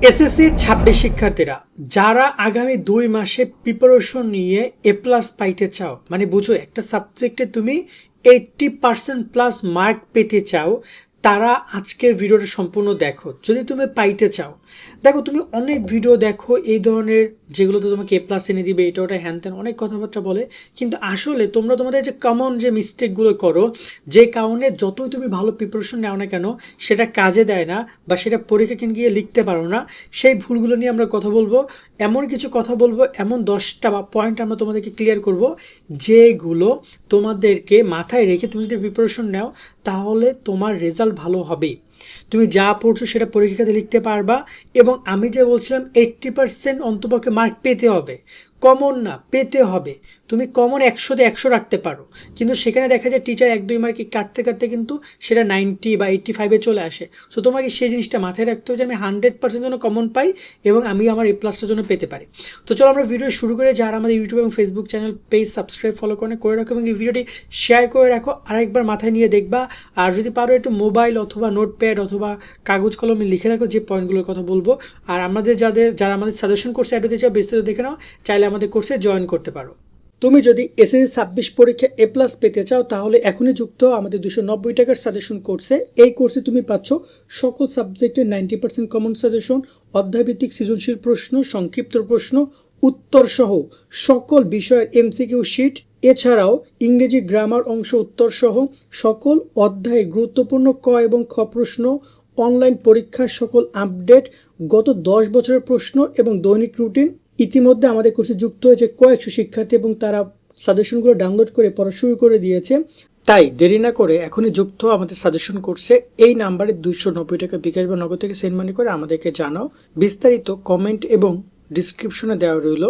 SSC 26 শিক্ষার্থীরা যারা আগামী 2 মাসে প্রিপারেশন নিয়ে এ প্লাস পাইতে চাও, মানে বুঝো একটা সাবজেক্টে তুমি 80% প্লাস মার্ক পেতে চাও, তারা আজকে ভিডিওটা সম্পূর্ণ দেখো। যদি তুমি পাইতে চাও, দেখো তুমি অনেক ভিডিও দেখো এই ধরনের, যেগুলোতে তোমাকে এ প্লাস এনে দিবে, এটা ওটা হ্যান ত্যান অনেক কথাবার্তা বলে, কিন্তু আসলে তোমরা তোমাদের যে কমন যে মিস্টেকগুলো করো, যে কারণে যতই তুমি ভালো প্রিপারেশন নাও না কেন সেটা কাজে দেয় না বা সেটা পরীক্ষা গিয়ে লিখতে পারো না, সেই ভুলগুলো নিয়ে আমরা কথা বলবো। এমন কিছু কথা বলবো, এমন 10টা বা পয়েন্ট আমরা তোমাদেরকে ক্লিয়ার করব, যেগুলো তোমাদেরকে মাথায় রেখে তুমি যদি প্রিপারেশন নাও তাহলে তোমার রেজাল্ট ভালো হবে। তুমি যা পড়ছো সেটা পরীক্ষাতে লিখতে পারবা। এবং আমি যে বলছিলাম 80% অন্তপক্ষে মার্ক পেতে হবে, কমন না, পেতে হবে। তুমি কমন 100-তে 100 রাখতে পারো, কিন্তু সেখানে দেখা যায় টিচার 1-2 মার্কে কাটতে কাটতে কিন্তু সেটা 90 বা 85-এ চলে আসে। সো তোমাকে সেই জিনিসটা মাথায় রাখতে হবে যে আমি 100% যেন কমন পাই এবং আমি আমার এ প্লাসটার জন্য পেতে পারি। তো চলো আমরা ভিডিও শুরু করে, যারা আমাদের ইউটিউব এবং Facebook channel page subscribe follow করে রাখো এবং এই ভিডিওটি শেয়ার করে রাখো, আরেকবার মাথায় নিয়ে দেখবা। আর যদি পারো একটু মোবাইল অথবা নোটপ্যাড অথবা কাগজ কলমে লিখে রাখো যে পয়েন্টগুলোর কথা বলবো। আর আমাদের যারা আমাদের সাজেশন কোর্সে অ্যাড হতে চাও, বিস্তারিত দেখে নাও, চাইলে আমাদের কোর্সে জয়েন করতে পারো। তুমি যদি এসএসসি 26 পরীক্ষা এ প্লাস পেতে চাও তাহলে এখনই যুক্ত আমাদের 290 টাকার সাজেশন কোর্সে। এই কোর্সে তুমি পাচ্ছ সকল সাবজেক্টের 90% কমন সাজেশন, অধ্যায়ভিত্তিক সৃজনশীল প্রশ্ন, সংক্ষিপ্ত প্রশ্ন, উত্তর সহ সকল বিষয়ের এমসিকিউ শিট, এছাড়াও ইংরেজি গ্রামার অংশ উত্তর সহ সকল অধ্যায়ের গুরুত্বপূর্ণ ক এবং খ প্রশ্ন, অনলাইন পরীক্ষার সকল আপডেট, গত 10 বছরের প্রশ্ন এবং দৈনিক রুটিন। ইতিমধ্যে আমাদের কোর্সে যুক্ত হয়েছে কয়েকশো শিক্ষার্থী এবং তারা সাজেশনগুলো ডাউনলোড করে পড়া শুরু করে দিয়েছে। তাই দেরি না করে এখনই যুক্ত আমাদের সাজেশন কোর্সে। এই নাম্বারে 290 টাকা বিকাশ বা নগদ থেকে সেন্ড মানি করে আমাদেরকে জানাও। বিস্তারিত কমেন্ট এবং ডিসক্রিপশনে দেওয়া রইল।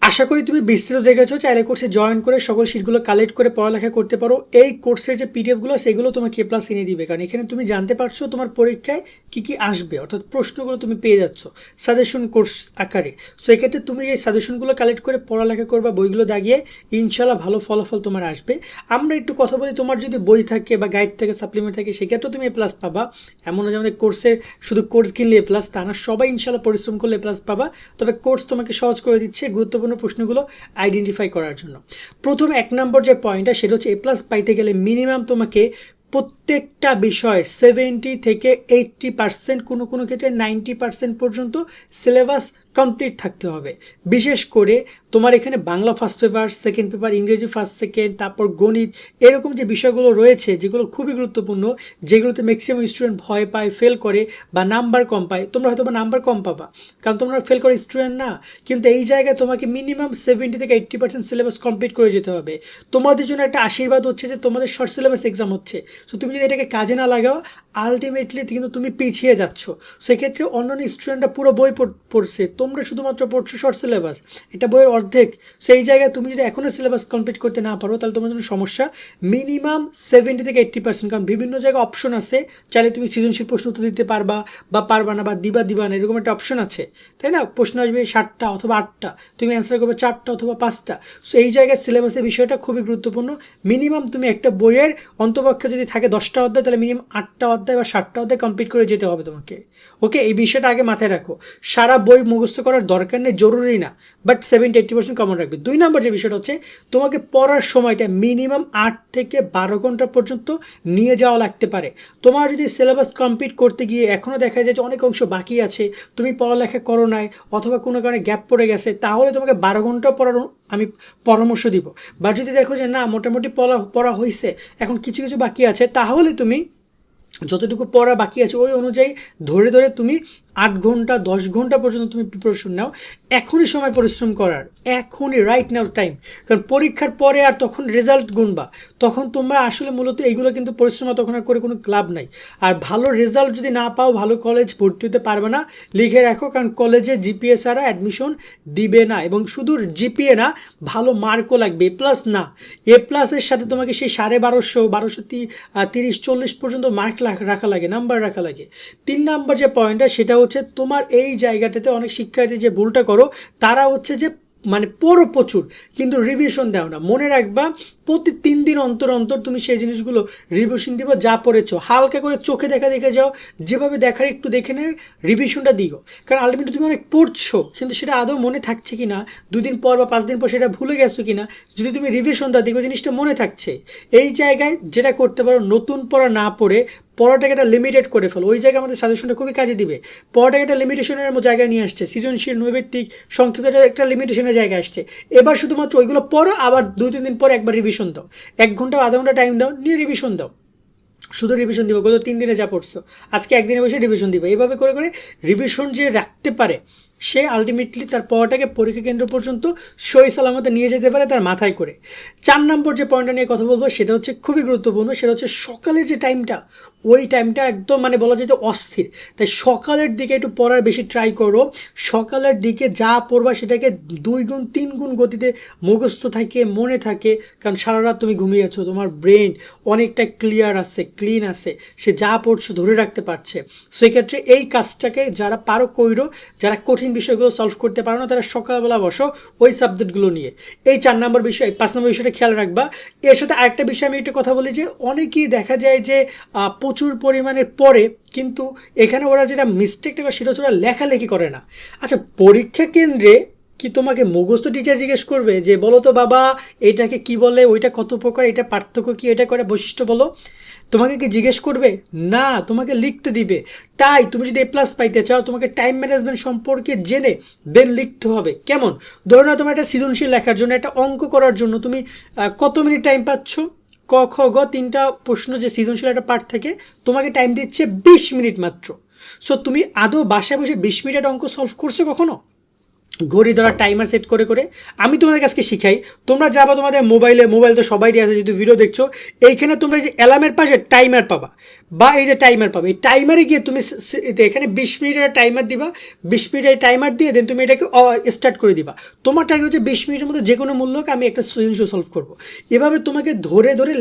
আশা করি তুমি বিস্তারিত দেখেছো। চাইলে কোর্সে জয়েন করে সকল শিটগুলো কালেক্ট করে পড়ালেখা করতে পারো। এই কোর্সের যে পিডিএফগুলো সেগুলো তোমাকে এ প্লাস এনে দিবে, কারণ এখানে তুমি জানতে পারছো তোমার পরীক্ষায় কি কি আসবে, অর্থাৎ প্রশ্নগুলো তুমি পেয়ে যাচ্ছ সাজেশন কোর্স আকারে। সো এক্ষেত্রে তুমি এই সাজেশনগুলো কালেক্ট করে পড়ালেখা করবা, বইগুলো দাগিয়ে, ইনশাল্লাহ ভালো ফলাফল তোমার আসবে। আমরা একটু কথা বলি, তোমার যদি বই থাকে বা গাইড থাকে, সাপ্লিমেন্ট থাকে, সেক্ষেত্রেও তুমি এ প্লাস পাবা। এমন না যে আমাদের কোর্সের শুধু কোর্স কিনলে এ প্লাস, তা না, সবাই ইনশাল্লাহ পরিশ্রম করলে এ প্লাস পাবা। তবে কোর্স তোমাকে সহজ করে দিচ্ছে গুরুত্বপূর্ণ প্রশ্নগুলো আইডেন্টিফাই করার জন্য। প্রথম 1 নম্বর যে পয়েন্টটা, সেটা হচ্ছে এ প্লাস পাইতে গেলে মিনিমাম তোমাকে প্রত্যেকটা বিষয়ের 70 থেকে 80%, কোনো কোনো ক্ষেত্রে 90% পর্যন্ত সিলেবাস কমপ্লিট থাকতে হবে। বিশেষ করে তোমার এখানে Bangla first paper, second paper, ইংরেজি ফার্স্ট সেকেন্ড, তারপর গণিত, এরকম যে বিষয়গুলো রয়েছে যেগুলো খুবই গুরুত্বপূর্ণ, যেগুলোতে ম্যাক্সিমাম স্টুডেন্ট ভয় পায়, ফেল করে বা নাম্বার কম পায়। তোমরা হয়তো বা নাম্বার কম পাবা কারণ তোমরা ফেল করে স্টুডেন্ট না, কিন্তু এই জায়গায় তোমাকে মিনিমাম 70 থেকে 80% সিলেবাস কমপ্লিট করে যেতে হবে। তোমাদের জন্য একটা আশীর্বাদ হচ্ছে যে তোমাদের শর্ট সিলেবাস এক্সাম হচ্ছে। সো তুমি যদি এটাকে কাজে না লাগাও, আলটিমেটলি কিন্তু তুমি পিছিয়ে যাচ্ছ। সেক্ষেত্রে অন্যান্য স্টুডেন্টরা পুরো বই পড়ছে, তোমরা শুধুমাত্র পড়ছো শর্ট সিলেবাস, এটা বইয়ের অর্ধেক। সেই জায়গায় তুমি যদি এখনও সিলেবাস কমপ্লিট করতে না পারো তাহলে তোমার জন্য সমস্যা। মিনিমাম 70 থেকে 80%, কারণ বিভিন্ন জায়গায় অপশন আছে, চাইলে তুমি সৃজনশীল প্রশ্ন উত্তর দিতে পারবা বা পারবা না, বা দিবা না, এরকম একটা অপশন আছে, তাই না? প্রশ্ন আসবে 7টা অথবা 8টা, তুমি অ্যান্সার করবে 4টা অথবা 5টা। সো এই জায়গায় সিলেবাসের বিষয়টা খুবই গুরুত্বপূর্ণ। মিনিমাম তুমি একটা বইয়ের অন্তপক্ষে যদি থাকে 10টা অধ্যায়, তাহলে মিনিমাম 8টা অধ্যায় বা 7টা অধ্যায় কমপ্লিট করে যেতে হবে তোমাকে। ওকে, এই বিষয়টা আগে মাথায় রাখো। সারা বই মুখস্থ করার দরকার নেই, জরুরি না, বাট 70-80% কমন রাখবে। 2 নম্বর যে বিষয়টা হচ্ছে, তোমাকে পড়ার সময়টা মিনিমাম 8 থেকে 12 ঘন্টা পর্যন্ত নিয়ে যাওয়া লাগতে পারে। তোমার যদি সিলেবাস কমপ্লিট করতে গিয়ে এখনও দেখা যায় যে অনেক অংশ বাকি আছে, তুমি পড়ালেখা করো নাই অথবা কোনো কারণে গ্যাপ পড়ে গেছে, তাহলে তোমাকে 12 ঘন্টা পড়ার আমি পরামর্শ দিব। বা যদি দেখো যে না, মোটামুটি পড়া হয়েছে, এখন কিছু কিছু বাকি আছে, তাহলে তুমি যতটুকু পড়া বাকি আছে ওই অনুযায়ী ধরে ধরে তুমি 8 ঘন্টা 10 ঘন্টা পর্যন্ত তুমি প্রিপারেশন নাও। এখনই সময় পরিশ্রম করার, এখনই রাইট নাও টাইম। কারণ পরীক্ষার পরে আর তখন রেজাল্ট গুনবা, তখন তোমরা আসলে মূলত এইগুলো কিন্তু পরিশ্রম তখন আর করে কোনো লাভ নাই। আর ভালো রেজাল্ট যদি না পাও, ভালো কলেজ ভর্তি হতে পারবে না, লিখে রাখো। কারণ কলেজে জিপিএ ছাড়া অ্যাডমিশন দিবে না, এবং শুধু জিপিএ না, ভালো মার্কও লাগবে, এ প্লাস না। এ প্লাসের সাথে তোমাকে সেই 1250-1230-40 পর্যন্ত মার্ক রাখা লাগে, নাম্বার রাখা লাগে। 3 নাম্বার যে পয়েন্টটা, সেটা হচ্ছে তোমার এই জায়গাটাতে অনেক শিক্ষার্থী যে ভুলটা করো, তারা হচ্ছে যে মানে পড়ো প্রচুর, কিন্তু রিভিশন দাও না। মনে রাখবা প্রতি 3 দিন অন্তর অন্তর তুমি সেই জিনিসগুলো রিভিশন দিবা, যা পড়েছো হালকা করে চোখে দেখে যাও, যেভাবে দেখার একটু দেখে নেয়, রিভিশনটা দিও। কারণ আলটিমেটলি তুমি অনেক পড়ছো, কিন্তু সেটা আদৌ মনে থাকছে কি না, 2 দিন পর বা 5 দিন পর সেটা ভুলে গেছো কি না, যদি তুমি রিভিশন দাও দেখবে জিনিসটা মনে থাকছে। এই জায়গায় যেটা করতে পারো, নতুন পড়া না পড়ে পড়াটাকে একটা লিমিটেড করে ফেলো। ওই জায়গায় আমাদের সাজেশনটা খুবই কাজে দিবে। পড়াটাকে একটা লিমিটেশনের জায়গায় নিয়ে আসছে, সৃজনশীল, নৈবেত্তিক, সংক্ষিপ্ত একটা লিমিটেশনের জায়গায় আসছে। এবার শুধুমাত্র ওইগুলো পড়ো, আবার 2-3 দিন পর একবার রিভিশন দাও, 1 ঘন্টা আধা ঘন্টা টাইম দাও, নিয়ে রিভিশন দাও। শুধু রিভিশন দিব, গত 3 দিনে যা পড়ছো আজকে একদিনে বসে রিভিশন দিবে। এইভাবে করে করে রিভিশন যে রাখতে পারে, সে আলটিমেটলি তার পড়াটাকে পরীক্ষা কেন্দ্র পর্যন্ত সহি সালামতে নিয়ে যেতে পারে তার মাথায় করে। 4 নম্বর যে পয়েন্টটা নিয়ে কথা বলবো সেটা হচ্ছে খুবই গুরুত্বপূর্ণ, সেটা হচ্ছে সকালের যে টাইমটা, ওই টাইমটা একদম মানে বলা যায় যে অস্থির। তাই সকালের দিকে একটু পড়ার বেশি ট্রাই করো। সকালের দিকে যা পড়বা সেটাকে 2 গুণ 3 গুণ গতিতে মুখস্থ থাকে, মনে থাকে। কারণ সারা রাত তুমি ঘুমিয়েছো, তোমার ব্রেন অনেকটা ক্লিয়ার আছে, ক্লিন আছে, সে যা পড়ছো ধরে রাখতে পারছে। সেক্ষেত্রে এই কাজটাকে যারা পারো কইরো, যারা কঠিন বিষয়গুলো সলভ করতে পারো না তারা সকালবেলা বসো ওই সাবজেক্টগুলো নিয়ে। এই 4 নম্বর বিষয়, 5 নম্বর বিষয়টা খেয়াল রাখবা। এর সাথে আরেকটা বিষয় আমি একটা কথা বলি, যে অনেকেই দেখা যায় যে প্রচুর পরিমাণে পড়ে, কিন্তু এখানে ওরা যেটা মিস্টেকটা করে সেটা হচ্ছে ওরা লেখালেখি করে না। আচ্ছা, পরীক্ষা কেন্দ্রে কি তোমাকে মুখস্থ টিচার জিজ্ঞেস করবে যে বলো তো বাবা এটাকে কি বলে, ওইটা কত প্রকার, এটা পার্থক্য কি, এটা করে বৈশিষ্ট্য বলো? তোমাকে কি জিজ্ঞেস করবে? না, তোমাকে লিখতে দিবে। তাই তুমি যদি A+ পাইতে চাও, তোমাকে টাইম ম্যানেজমেন্ট সম্পর্কে জেনে দেন লিখতে হবে। কেমন? ধরো না, তোমার একটা সৃজনশীল লেখার জন্য, একটা অঙ্ক করার জন্য তুমি কত মিনিট টাইম পাচ্ছ? ক, খ, গ 3টা প্রশ্ন যে সৃজনশীল একটা পার্ট থাকে, তোমাকে টাইম দিচ্ছে 20 মিনিট মাত্র। সো তুমি আদৌ বাসায় বসে 20 মিনিটের অঙ্ক সলভ করছো কখনো? ঘড়ি ধরা টাইমার সেট করে করে। আমি তোমাদের কাছকে শিখাই, তোমরা যাবা তোমাদের মোবাইল তো সবাই আছে, যেহেতু ভিডিও দেখছো, এইখানে তোমরা যে অ্যালার্মের পাশে টাইমার পাবা, বা এই যে টাইমার পাবে, এই টাইমারে গিয়ে তুমি এখানে 20 মিনিটের টাইমার দিবা, 20 মিনিটের টাইমার দিয়ে দেন তুমি এটাকে স্টার্ট করে দিবা। তোমার টার্গেট হচ্ছে 20 মিনিটের মধ্যে যে কোনো মূল্যকে আমি একটা সলিউশন সলভ করবো। এভাবে তোমাকে ধরে ধরে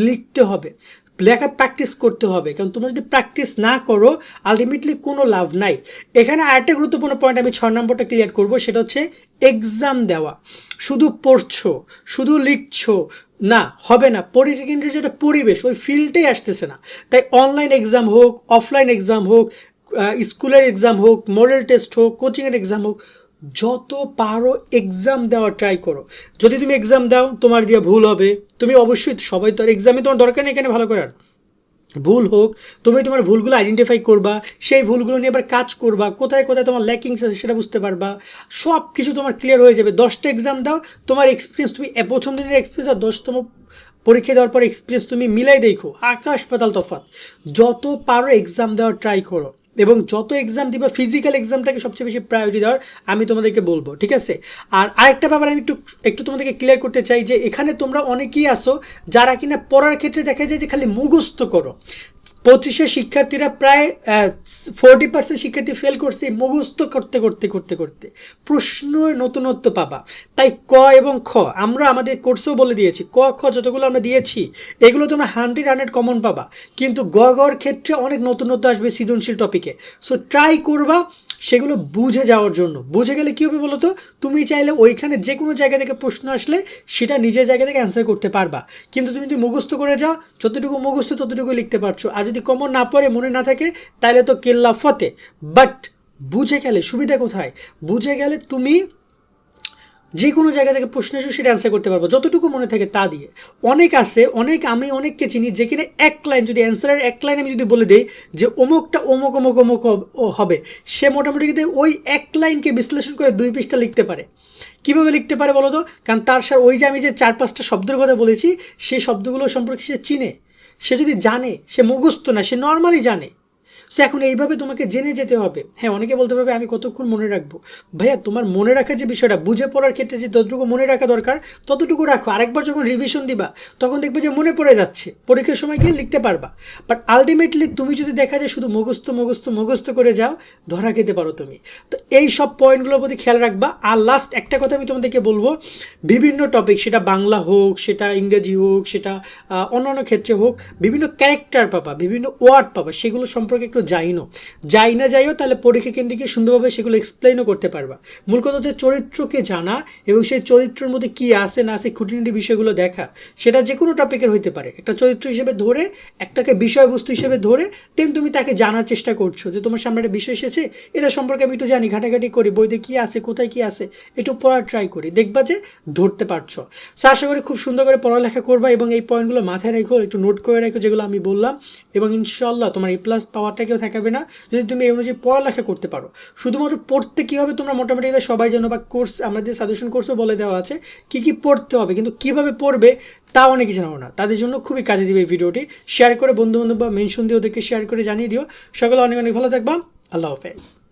লিখতে হবে, লেখার প্র্যাকটিস করতে হবে। কারণ তোমরা যদি প্র্যাকটিস না করো আলটিমেটলি কোনো লাভ নাই। এখানে আরেকটা গুরুত্বপূর্ণ পয়েন্ট আমি 6 নম্বরটা ক্লিয়ার করবো, সেটা হচ্ছে এক্সাম দেওয়া। শুধু পড়ছো, শুধু লিখছো না, হবে না। পরীক্ষা কেন্দ্রের যেটা পরিবেশ, ওই ফিল্ডটাই আসতেছে না। তাই অনলাইন এক্সাম হোক, অফলাইন এক্সাম হোক, স্কুলের এক্সাম হোক, মডেল টেস্ট হোক, কোচিংয়ের এক্সাম হোক, যত পারো এক্সাম দেওয়ার ট্রাই করো। যদি তুমি এক্সাম দাও তোমার দিয়ে ভুল হবে, তুমি অবশ্যই, সবাই তো আর এক্সামে তোমার দরকার নেই এখানে ভালো করার, ভুল হোক, তুমি তোমার ভুলগুলো আইডেন্টিফাই করবা, সেই ভুলগুলো নিয়ে আবার কাজ করবা, কোথায় কোথায় তোমার ল্যাকিংস আছে সেটা বুঝতে পারবা, সব কিছু তোমার ক্লিয়ার হয়ে যাবে। 10টা এক্সাম দাও, তোমার এক্সপিরিয়েন্স, তুমি প্রথম দিনের এক্সপিরিয়েন্স আর 10তম পরীক্ষা দেওয়ার পর এক্সপিরিয়েন্স তুমি মিলাই দেখো, আকাশ পাতাল তফাৎ। যত পারো এক্সাম দেওয়ার ট্রাই করো, এবং যত এক্সাম দিবা ফিজিক্যাল এক্সামটাকে সবচেয়ে বেশি প্রায়োরিটি দেওয়ার আমি তোমাদেরকে বলবো, ঠিক আছে? আর আরেকটা ব্যাপার আমি একটু একটু তোমাদেরকে ক্লিয়ার করতে চাই, যে এখানে তোমরা অনেকেই আসো যারা কিনা পড়ার ক্ষেত্রে দেখা যায় যে খালি মুখস্থ করো। 25 শিক্ষার্থীরা প্রায় 40% শিক্ষার্থী ফেল করছে মুখস্থ করতে করতে করতে করতে। প্রশ্ন নতুনত্ব পাবা। তাই ক এবং খ আমরা আমাদের কোর্সেও বলে দিয়েছি, ক খ যতগুলো আমরা দিয়েছি এগুলো তোমরা 100 কমন পাবা, কিন্তু গর ক্ষেত্রে অনেক নতুনত্ব আসবে সৃজনশীল টপিকে। সো ট্রাই করবা সেগুলো বুঝে যাওয়ার জন্য। বুঝে গেলে কী হবে বলো তো, তুমি চাইলে ওইখানে যে কোনো জায়গা থেকে প্রশ্ন আসলে সেটা নিজের জায়গা থেকে অ্যান্সার করতে পারবা। কিন্তু তুমি যদি মুখস্থ করে যাও, যতটুকু মুখস্থ ততটুকু লিখতে পারছো, আর যদি কমন না পড়ে মনে না থাকে তাহলে তো কেল্লা ফতে। বাট বুঝে গেলে সুবিধা কোথায়? বুঝে গেলে তুমি যে কোনো জায়গা থেকে প্রশ্ন এসে সেটা অ্যান্সার করতে পারবো যতটুকু মনে থাকে তা দিয়ে। অনেক আছে, আমি অনেককে চিনি যেখানে এক লাইন, যদি অ্যান্সারের এক লাইন আমি যদি বলে দিই যে অমুকটা অমুক অমুক অমুক হবে, সে মোটামুটি কিন্তু ওই এক লাইনকে বিশ্লেষণ করে 2 পৃষ্ঠা লিখতে পারে। কীভাবে লিখতে পারে বলো তো? কারণ তার সাথে ওই যে আমি যে 4-5টা শব্দের কথা বলেছি, সেই শব্দগুলো সম্পর্কে সে চিনে, সে যদি জানে, সে মুখস্থ না, সে নর্মালি জানে। সো এখন এইভাবে তোমাকে জেনে যেতে হবে। হ্যাঁ, অনেকে বলতে পারবে আমি কতক্ষণ মনে রাখবো। ভাইয়া, তোমার মনে রাখার যে বিষয়টা, বুঝে পড়ার ক্ষেত্রে যে যতটুকু মনে রাখা দরকার ততটুকু রাখো। আরেকবার যখন রিভিশন দিবা তখন দেখবে যে মনে পড়ে যাচ্ছে, পরীক্ষার সময় গিয়ে লিখতে পারবা। বাট আলটিমেটলি তুমি যদি দেখা যায় শুধু মুখস্থ করে যাও, ধরা খেতে পারো তুমি। তো এই সব পয়েন্টগুলোর প্রতি খেয়াল রাখবা। আর লাস্ট একটা কথা আমি তোমাদেরকে বলবো, বিভিন্ন টপিক, সেটা বাংলা হোক, সেটা ইংরেজি হোক, সেটা অন্যান্য ক্ষেত্রে হোক, বিভিন্ন ক্যারেক্টার পাবা, বিভিন্ন ওয়ার্ড পাবা, সেগুলো সম্পর্কে একটু যাইও তাহলে পরীক্ষা কেন্দ্রে গিয়ে সুন্দরভাবে সেগুলো এক্সপ্লেনও করতে পারবা। মূল কথা হচ্ছে চরিত্রকে জানা এবং সেই চরিত্রের মধ্যে কি আছে না আছে খুঁটিনাটি বিষয়গুলো দেখা। সেটা যে কোনো টপিকের হইতে পারে, একটা চরিত্র হিসেবে ধরে, একটাকে বিষয়বস্তু হিসেবে ধরে দেন তুমি তাকে জানার চেষ্টা করছো যে তোমার সামনে একটা বিষয় এসেছে, এটা সম্পর্কে আমি একটু জানি, ঘাটাঘাটি করি, বইতে কি আছে, কোথায় কি আছে একটু পড়ার ট্রাই করি, দেখবা যে ধরতে পারছো। সো আশা করি খুব সুন্দর করে পড়ালেখা করবা এবং এই পয়েন্টগুলো মাথায় রেখো, একটু নোট করে রাখো যেগুলো আমি বললাম, এবং ইনশাল্লাহ তোমার এ প্লাস পাওয়ারটা কেউ থাকবে না যদি তুমি এই অনুযায়ী পড়ালেখা করতে পারো। শুধুমাত্র পড়তে কী হবে তোমরা মোটামুটি সবাই জানো, বা কোর্স আমাদের সাজেশন কোর্সও বলে দেওয়া আছে কী কী পড়তে হবে, কিন্তু কীভাবে পড়বে তা অনেকে জানো না, তাদের জন্য খুবই কাজে দিবে এই ভিডিওটি। শেয়ার করে বন্ধুবান্ধব বা মেনশন দিয়ে ওদেরকে শেয়ার করে জানিয়ে দিও। সকলে অনেক অনেক ভালো থাকবা। আল্লাহ হাফেজ।